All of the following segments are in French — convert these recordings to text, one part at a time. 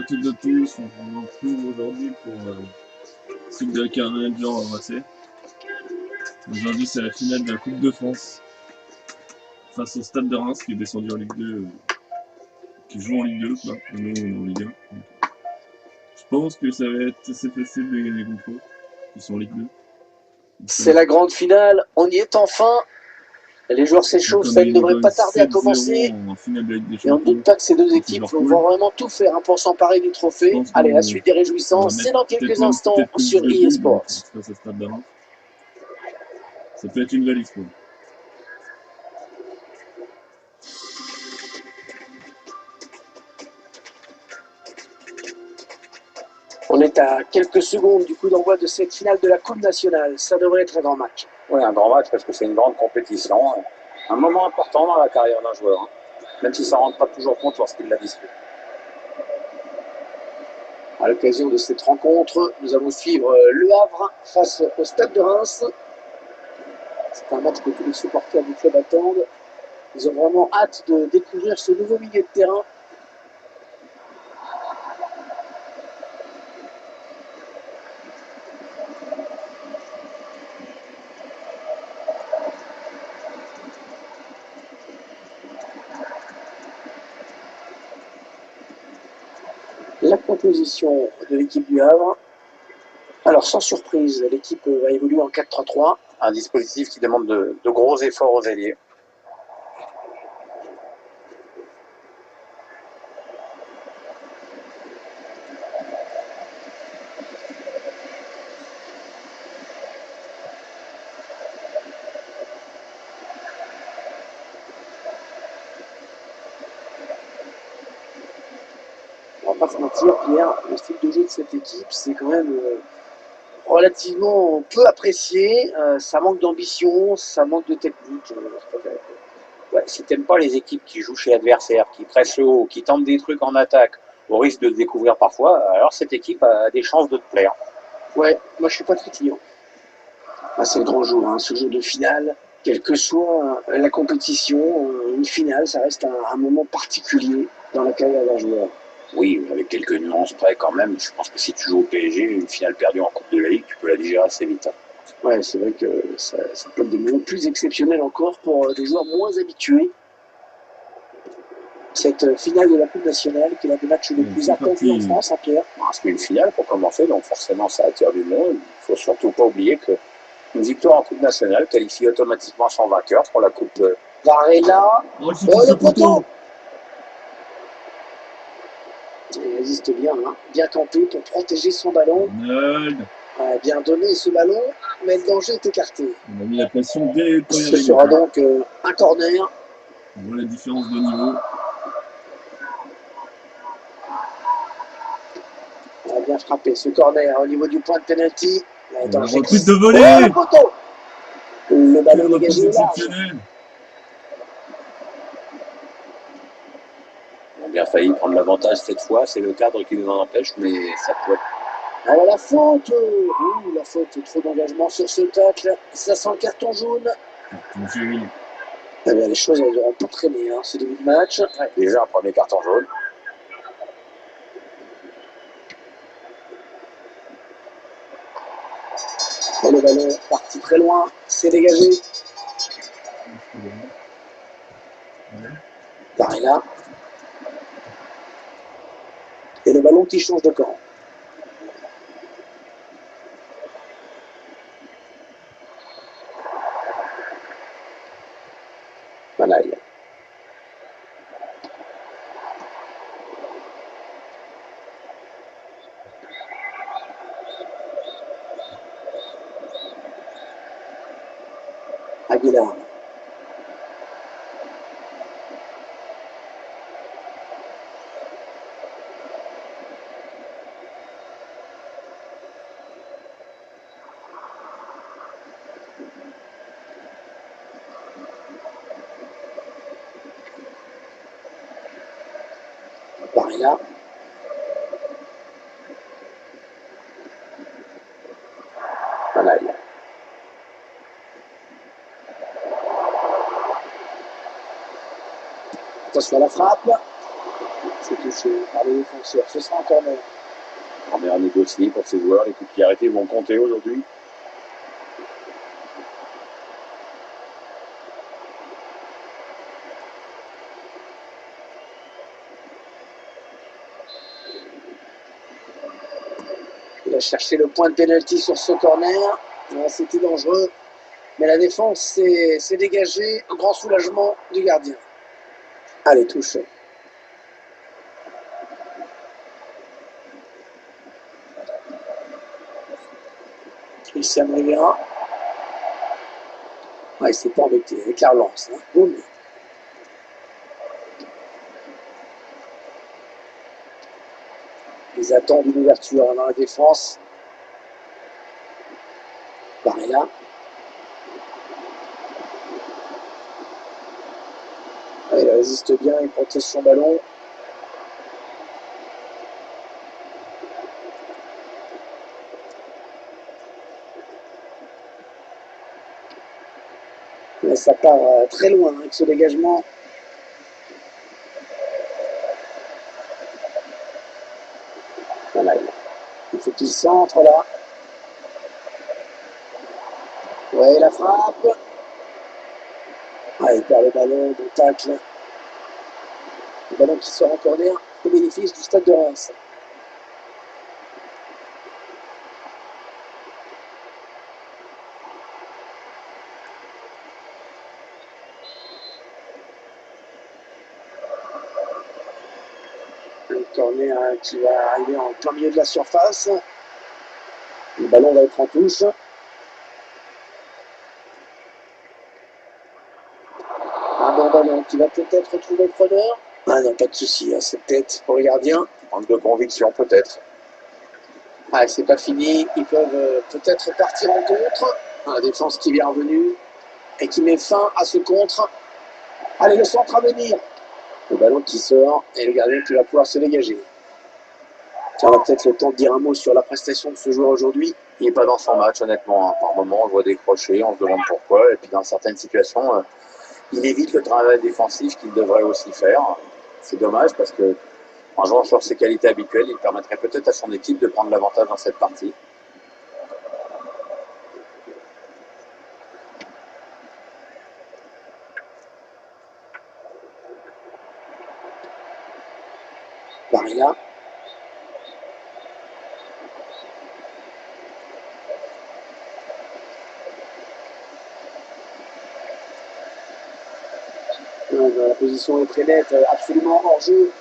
toutes et à tous, on se retrouve aujourd'hui pour suite de la carrière de Jean Ramassé. Aujourd'hui c'est la finale de la Coupe de France face au Stade de Reims qui est descendu en Ligue 2, qui joue en Ligue 2, quoi. Et nous on est en Ligue 1. Donc, je pense que ça va être assez facile de gagner contre eux, ils sont en Ligue 2. C'est la grande finale, on y est enfin. Les joueurs s'échauffent, ça ne devrait pas tarder à commencer. Et on ne doute pas que ces deux équipes vont vraiment tout faire pour s'emparer du trophée. Allez, la suite des réjouissances, c'est dans quelques instants sur eSports. Ça peut être une valise pour eux. On est à quelques secondes du coup d'envoi de cette finale de la Coupe nationale. Ça devrait être un grand match. Oui, un grand match parce que c'est une grande compétition. Un moment important dans la carrière d'un joueur, hein, même si ça ne rend pas toujours compte lorsqu'il la dispute. À l'occasion de cette rencontre, nous allons suivre Le Havre face au Stade de Reims. C'est un match que tous les supporters du club attendent. Ils ont vraiment hâte de découvrir ce nouveau milieu de terrain. La composition de l'équipe du Havre. Alors, sans surprise, l'équipe va évoluer en 4-3-3. Un dispositif qui demande de gros efforts aux ailiers. On va pas se mentir, Pierre, le style de jeu de cette équipe, c'est quand même relativement peu apprécié. Ça manque d'ambition, ça manque de technique. Ouais, si t'aimes pas les équipes qui jouent chez l'adversaire, qui pressent le haut, qui tentent des trucs en attaque, au risque de le découvrir parfois, alors cette équipe a des chances de te plaire. Ouais, moi je suis pas très client. C'est le grand jour, hein, ce jour de finale. Quelle que soit la compétition, une finale, ça reste un moment particulier dans la carrière d'un joueur. Oui, avec quelques nuances près quand même. Je pense que si tu joues au PSG, une finale perdue en Coupe de la Ligue, tu peux la digérer assez vite. Ouais, c'est vrai que ça peut être des moments plus exceptionnels encore pour des joueurs moins habitués. Cette finale de la Coupe nationale, qui est l'un des matchs les plus attendus en France, hein, Pierre. C'est une finale pour commencer, donc forcément ça attire du monde. Il ne faut surtout pas oublier qu'une victoire en Coupe nationale qualifie automatiquement son vainqueur pour la Coupe de... Varela, le poteau. Il résiste bien, hein. Bien tenté pour protéger son ballon. Bien donné ce ballon, mais le danger est écarté. On a mis la pression dès le premier. Ce sera donc un corner. On voit la différence de niveau. On a bien frappé ce corner au niveau du point de penalty. La reprise de volée. Le poteau. Le ballon dégagé large. On a bien failli prendre l'avantage cette fois, c'est le cadre qui nous en empêche, mais ça peut être... Alors la faute, la faute, trop d'engagement sur ce tacle, ça sent le carton jaune. Eh bien, les choses n'auront pas traîné, hein, ce début de match. Ouais, déjà un premier carton jaune. Et le ballon parti très loin, c'est dégagé. Varela. Et le ballon qui change de camp. Manaï. Aguilar. Varela. Manaï. Attention à la frappe. C'est touché par les défenseurs. Ce sera un corner. Corner à négocier pour ces joueurs. Les coups de pied arrêtés vont compter aujourd'hui. Il a cherché le point de pénalty sur ce corner. C'était dangereux. Mais la défense s'est dégagée. Un grand soulagement du gardien. Allez, touche. Christian Rivera. Il s'est pas embêté avec la relance. Boum. Ils attendent une ouverture dans la défense. Barella. Il résiste bien, il protège son ballon. Mais ça part très loin avec ce dégagement. Voilà, il faut qu'il centre là. Ouais, la frappe. Il perd le ballon, bon tacle. Le ballon qui sort en corner au bénéfice du Stade de Reims. Le corner qui va arriver en plein milieu de la surface. Le ballon va être en touche. Un bon ballon qui va peut-être retrouver le preneur. Ah non, pas de souci, cette tête pour le gardien. Manque de conviction peut-être. C'est pas fini, ils peuvent peut-être partir en contre. La défense qui vient revenue et qui met fin à ce contre. Allez, le centre à venir. Le ballon qui sort et le gardien qui va pouvoir se dégager. Tiens, on a peut-être le temps de dire un mot sur la prestation de ce joueur aujourd'hui. Il n'est pas dans son match, honnêtement. Par moment, on le voit décrocher, on se demande pourquoi. Et puis, dans certaines situations, il évite le travail défensif qu'il devrait aussi faire. C'est dommage parce que en jouant sur ses qualités habituelles, il permettrait peut-être à son équipe de prendre l'avantage dans cette partie. Barilla. La position est très nette, absolument hors jeu.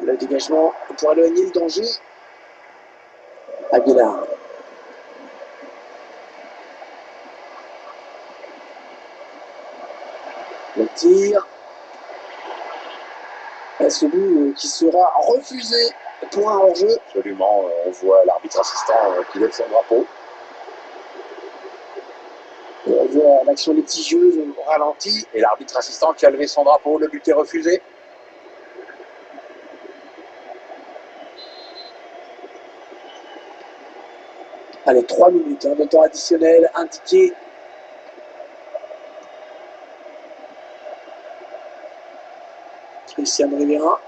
Le dégagement pour éloigner le danger. Aguilar. Le tir. Ce but qui sera refusé pour un hors-jeu. Absolument, on voit l'arbitre assistant qui lève son drapeau. Et on voit l'action litigieuse au ralenti. Et l'arbitre assistant qui a levé son drapeau, le but est refusé. Allez, 3 minutes de temps additionnel indiqué. Christian Rivera.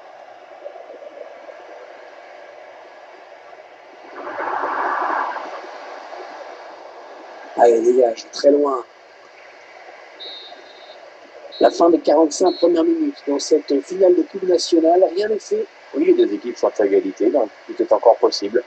Allez, dégage, très loin. La fin des 45 premières minutes dans cette finale de Coupe nationale, rien n'est fait. Oui, les deux équipes sont à égalité, donc tout est encore possible.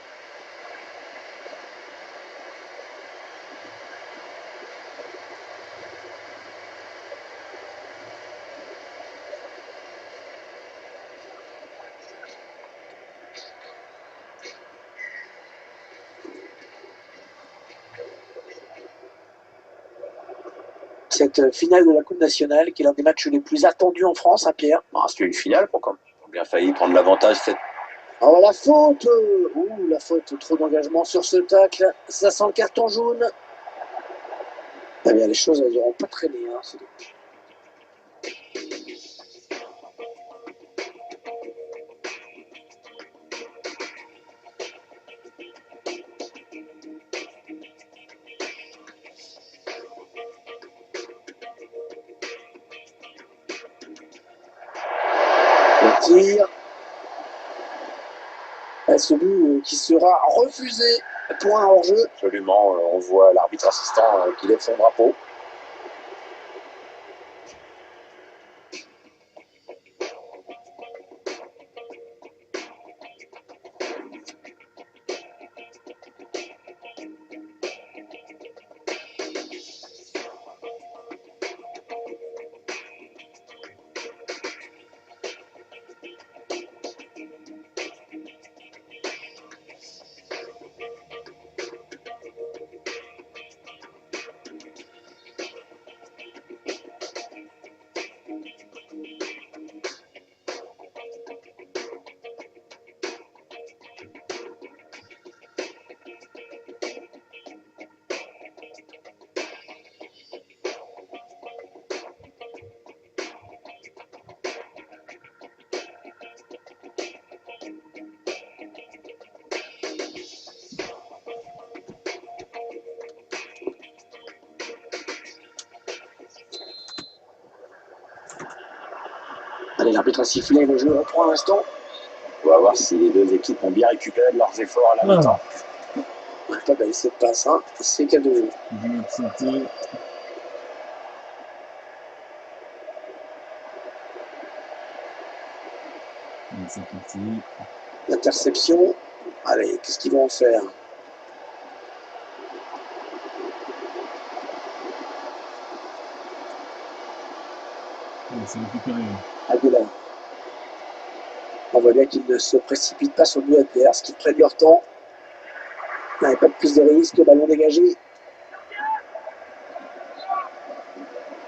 Cette finale de la Coupe nationale, qui est l'un des matchs les plus attendus en France, Pierre. C'est une finale, pourquoi on a bien failli prendre l'avantage. Oh, la faute! La faute, trop d'engagement sur ce tacle. Ça sent le carton jaune. Eh bien, les choses, elles n'auront pas traîné. tir. Ce but qui sera refusé. Point hors jeu. Absolument, on voit l'arbitre assistant qui lève son drapeau. Allez, l'arbitre a sifflé, le jeu reprend un instant. On va voir si les deux équipes ont bien récupéré de leurs efforts à la mi-temps. Pas belle cette passe, hein. C'est cadeau. L'interception. Allez, qu'est-ce qu'ils vont en faire? Aguilar. On voit bien qu'ils ne se précipitent pas sur le but adverse, qu'ils prennent leur temps. Il n'y avait pas de prise de risque, ballon dégagé.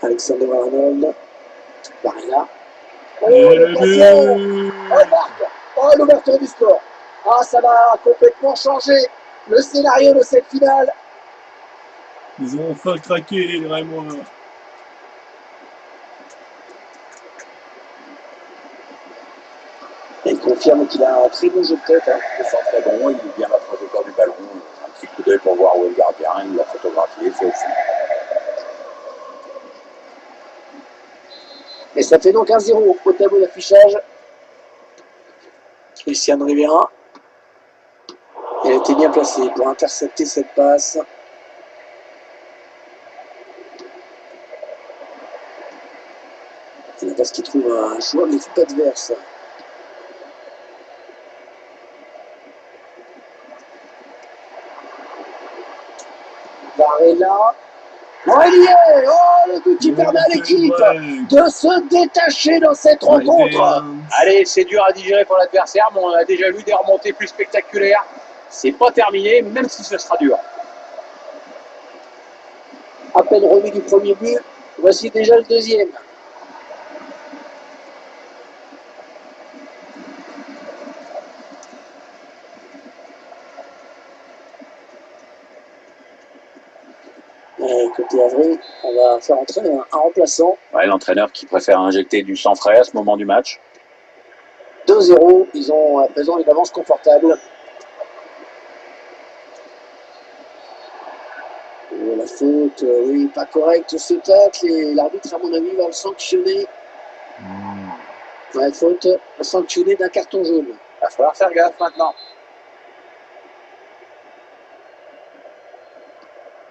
Alexander Arnold. Barilla. Oh, l'ouverture du score. Ah, ça va complètement changer le scénario de cette finale. Ils ont enfin craqué, les Rémois. Il confirme qu'il a un très bon jeu de tête. Il sent très bon, il est bien la trajectoire du ballon. Un petit coup d'œil pour voir où est le gardien, il l'a photographié, fait aussi. Et ça fait donc 1-0 au tableau d'affichage. Christian Rivera. Elle était bien placée pour intercepter cette passe. C'est la passe qui trouve un joueur de l'équipe adverse. Barella. Oh, il y est. Oh, le but qui permet à l'équipe de se détacher dans cette rencontre. Allez, c'est dur à digérer pour l'adversaire, mais on a déjà vu des remontées plus spectaculaires. C'est pas terminé, même si ce sera dur. À peine remis du premier but, voici déjà le deuxième. Et côté Avril, on va faire entrer un remplaçant. Ouais, l'entraîneur qui préfère injecter du sang frais à ce moment du match. 2-0, ils ont à présent une avance confortable. Et la faute, oui, pas correcte ce tacle, et l'arbitre, à mon avis, va le sanctionner. Ouais, faute sanctionnée d'un carton jaune. Il va falloir faire gaffe maintenant.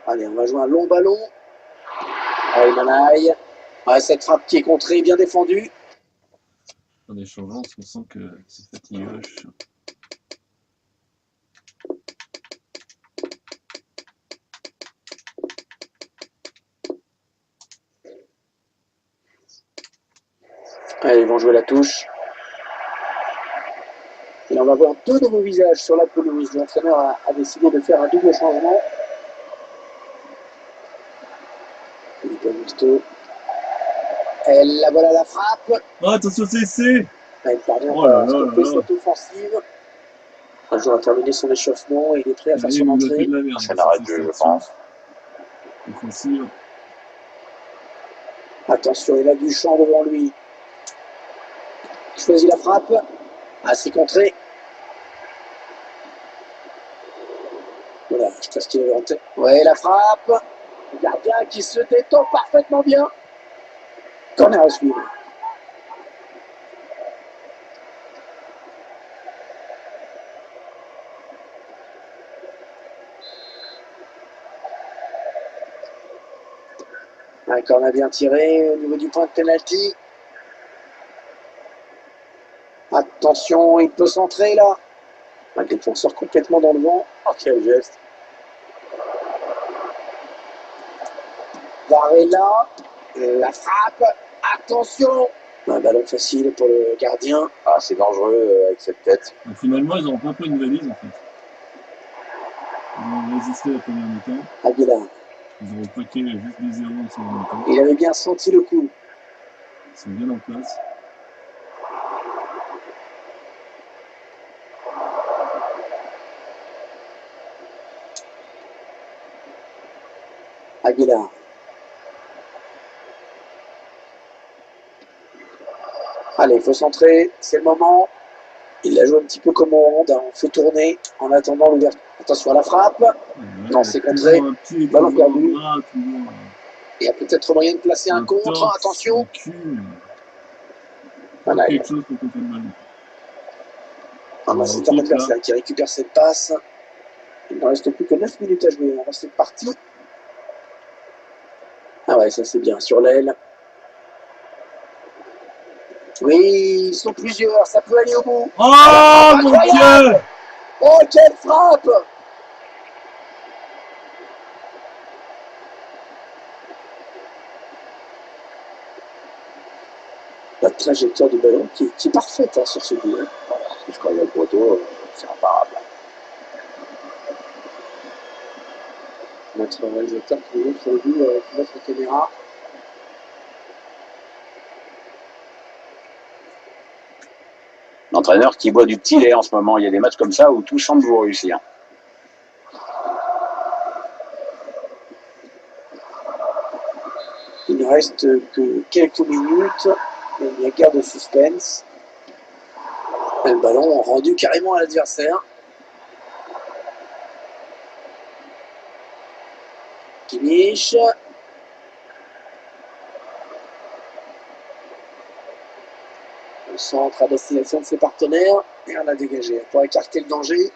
Allez, on va jouer un long ballon. Allez, Manaï. Ouais, cette frappe qui est contrée, bien défendue. En échangeant, on sent que c'est fatiguoche. Allez, ils vont jouer la touche. Et on va voir deux nouveaux visages sur la pelouse. L'entraîneur a décidé de faire un double changement. Philippe Augusto. Et là, voilà la frappe. Oh, attention, c'est Il parvient à stopper cette offensive. Un joueur a terminé son échauffement et il est prêt à faire son entrée. Prochain arrêt de jeu, je pense. Offensive. Attention, il a du champ devant lui. Il choisit la frappe. Assez contré. Voilà, je sais pas ce qu'il avait en tête. Ouais, la frappe. Le gardien qui se détend parfaitement bien. Corner à suivre. Un corner bien tiré au niveau du point de pénalty. Attention, il peut centrer là. Un défenseur complètement dans le vent. Oh, quel geste. Varela, la frappe. Attention. Un ballon facile pour le gardien. Ah, c'est dangereux avec cette tête. Donc, finalement, ils n'ont pas pris une valise en fait. Ils ont résisté la première mi-temps. Aguilar. Ils ont replaqué juste des 0 en seconde mi-temps. Il avait bien senti le coup. Ils sont bien en place. Aguilar. Allez, il faut centrer, c'est le moment. Il la joue un petit peu comme au hand, on fait tourner en attendant l'ouverture. Attention à la frappe. Non, c'est contré. Ballon perdu. Il y a peut-être moyen de placer un contre, attention. Voilà, quelque chose pour contre le ballon. C'est un adversaire qui récupère cette passe. Il ne reste plus que 9 minutes à jouer. On reste parti. Ah ouais, ça c'est bien. Sur l'aile. Oui, ils sont plusieurs. Ça peut aller au bout. Oh mon Dieu! Oh, quelle frappe! La trajectoire du ballon qui est parfaite sur ce but. Je crois qu'il y a le poteau, c'est imparable. Notre réalisateur qui montre sur le but notre caméra. L'entraîneur qui boit du petit lait en ce moment. Il y a des matchs comme ça où tout semble vous réussir. Il ne reste que quelques minutes. Il y a guerre de suspense. Et le ballon rendu carrément à l'adversaire. Kimmich. Le centre à destination de ses partenaires. Et on a dégagé pour écarter le danger.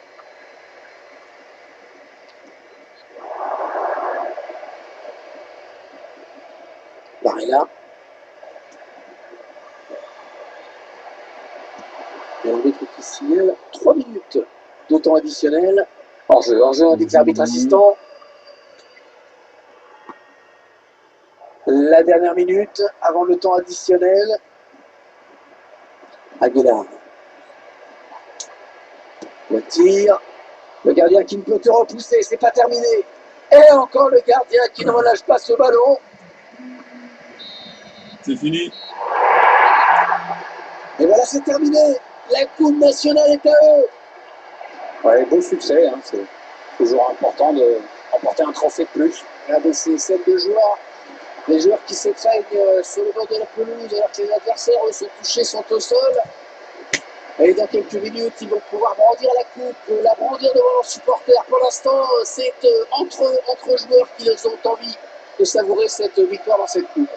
Varela. Et l'arbitre qui signale 3 minutes de temps additionnel. Hors-jeu, indique l'arbitre assistant. La dernière minute avant le temps additionnel. Aguilar. Le tir. Le gardien qui ne peut que repousser, c'est pas terminé. Et encore le gardien qui ne relâche pas ce ballon. C'est fini. Et voilà, c'est terminé. La Coupe nationale est à eux. Ouais, beau succès. Hein. C'est toujours important de remporter un trophée de plus. Regardez ces scènes de joueurs. Les joueurs qui s'étreignent sur le bord de la pelouse alors que les adversaires se touchés sont au sol. Et dans quelques minutes, ils vont pouvoir brandir la coupe, la brandir devant leurs supporters. Pour l'instant, c'est entre joueurs qui ont envie de savourer cette victoire dans cette coupe.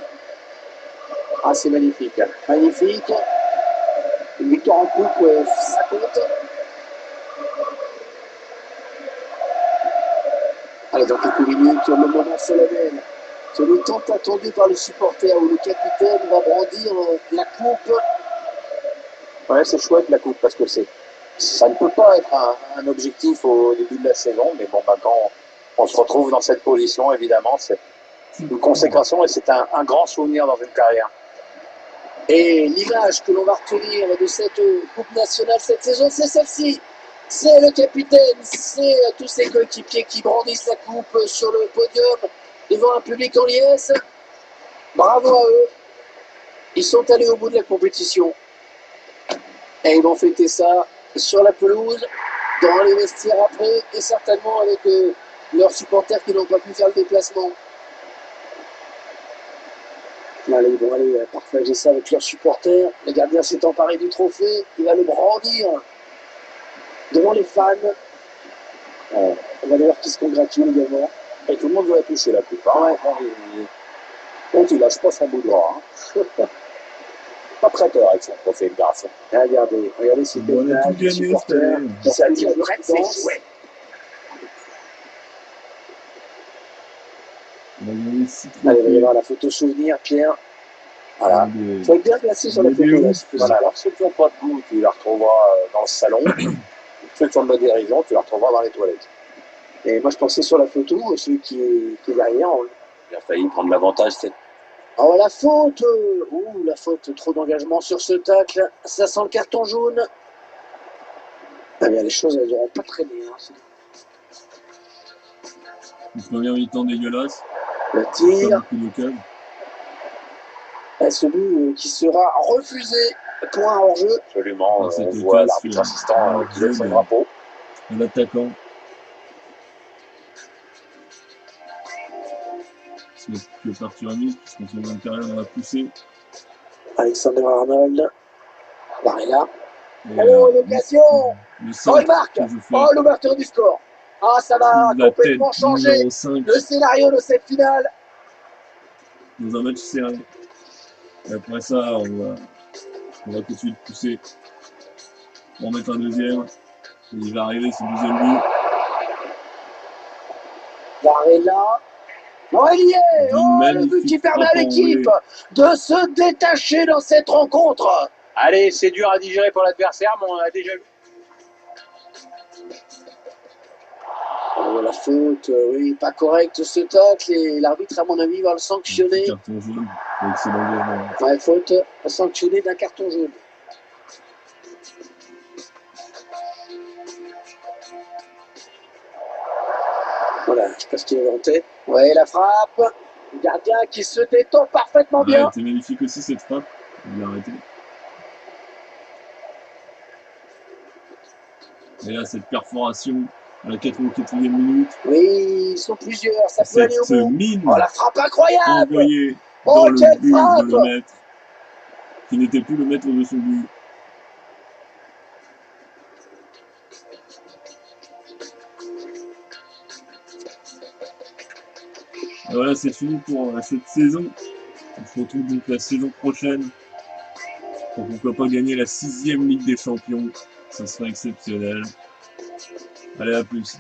Ah, c'est magnifique. Magnifique. Une victoire en coupe, ça compte. Allez, dans quelques minutes, le moment solennel. Celui tant attendu par les supporters où le capitaine va brandir la coupe. Ouais, c'est chouette la coupe parce que ça ne peut pas être un objectif au début de la saison, mais bon, bah, quand on se retrouve dans cette position, évidemment, c'est une consécration et c'est un grand souvenir dans une carrière. Et l'image que l'on va retenir de cette Coupe nationale cette saison, c'est celle-ci. C'est le capitaine, c'est tous ses coéquipiers qui brandissent la coupe sur le podium devant un public en liesse. Bravo à eux. Ils sont allés au bout de la compétition. Et ils vont fêter ça sur la pelouse, dans les vestiaires après, et certainement avec leurs supporters qui n'ont pas pu faire le déplacement. Allez, ils vont aller partager ça avec leurs supporters. Le gardien s'est emparé du trophée, il va le brandir devant les fans. On va voir qui se congratule également. Et tout le monde veut la toucher la coupe. Hein. Ouais. Donc il lâche pas son bout droit. Hein. Pas prêteur avec son trophée de garçon. Regardez ces paysages, les supporters. Ça dit le reste, c'est chouette. On a gagné 6 trophées. Allez, il va y avoir la photo souvenir, Pierre. Voilà. Il faut être bien placé sur la photo. Là, voilà. Alors, ceux qui n'ont pas de goût, tu la retrouveras dans le salon. Ceux qui ont de la dérision, tu la retrouveras dans les toilettes. Et moi, je pensais sur la photo, celui qui est derrière. Il a failli prendre l'avantage. Oh, la faute! Ouh, la faute. Trop d'engagement sur ce tacle. Ça sent le carton jaune. Ah bien, les choses, elles n'auront pas traîné. Hein. Une première mi-temps dégueulasse. Le tir. Et ce but qui sera refusé pour un hors-jeu. Absolument. On voit l'arbitre assistant qui lève son drapeau. L'attaquant. Le parti remis, parce qu'on fait l'intérieur dans la poussée. Alexander Arnold. Barilla. Oh, l'occasion! Oh, il marque! Oh, l'ouverture du score! Ah, ça va complètement changer le scénario de cette finale. Dans un match serré. Et après ça, on va tout de suite pousser. On va mettre un deuxième. Et il va arriver, c'est le deuxième but. Barilla. Oh, il y est! Oh, le but qui permet à l'équipe de se détacher dans cette rencontre. Allez, c'est dur à digérer pour l'adversaire, mais on a déjà vu. Oh, la faute, oui, pas correcte ce tacle et l'arbitre, à mon avis, va le sanctionner. Carton jaune, excellent engagement. Ouais, faute sanctionnée d'un carton jaune. Voilà, je sais pas ce qu'il avait en tête. Ouais, la frappe. Le gardien qui se détend parfaitement bien. C'était magnifique aussi cette frappe. Il l'a arrêté. Et là, cette perforation à la 84e minute. Oui, ils sont plusieurs, ça peut aller au bout. Mine oh, la frappe incroyable! Envoyée oh, dans quelle le but frappe! De le maître, qui n'était plus le maître de son but. Et voilà, c'est fini pour cette saison. On se retrouve donc la saison prochaine. Pour pourquoi pas gagner la 6e Ligue des Champions. Ça serait exceptionnel. Allez, à plus.